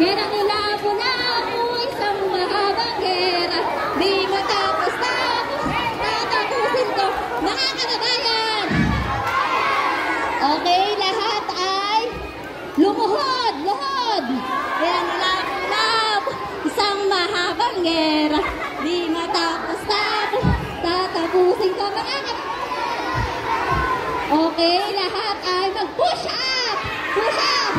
Gera nilabo-labo, isang mahabang gera. Di matapos-tapos, tatapusin ko, mga kababayan. Okay, lahat ay lumuhod, luhod. Gera nilabo-labo, isang mahabang gera. Di matapos-tapos, tatapusin ko, mga kababayan. Okay, lahat ay mag-push up! Push up!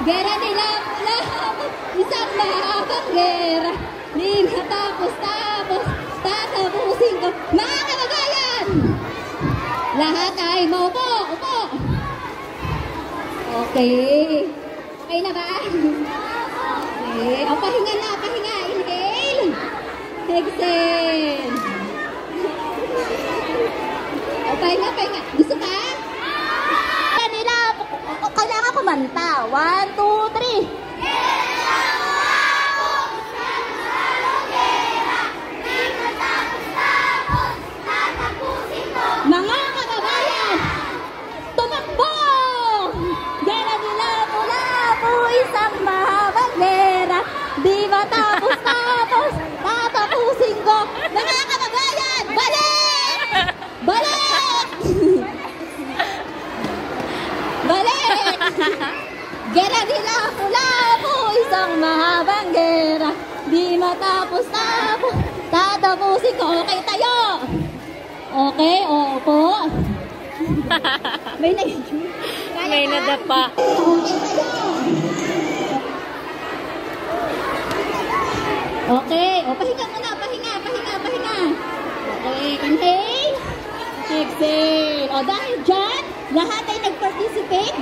Gera nilabo-labo, isang mahabang gera. Di matapos-tapos, tatapusin ko, mga kababayan! Lahat ay maupo, upo! Okay. Okay na ba? Okay. O, pahinga na, pahinga. Inhale. Exhale. O, pahinga, pahinga. Gusto ka? Kanila, kailangan kumanta. 1, 2, 3. Mga kababayan, tumakbo! Gera nilabo-labo, isang mahabang gera. Di matapos-tapos, tatapusin ko. Mga kababayan, balik! Balik! Balik! Gera nilabo-labo, isang mahabang gera. Di matapos-tapos, tatapusin ko. Okay, tayo! Okay, opo. May nadapa. Okay, o pahinga muna, pahinga. Okay, inhale. Exhale. O dahil dyan, lahat ay nag-participate.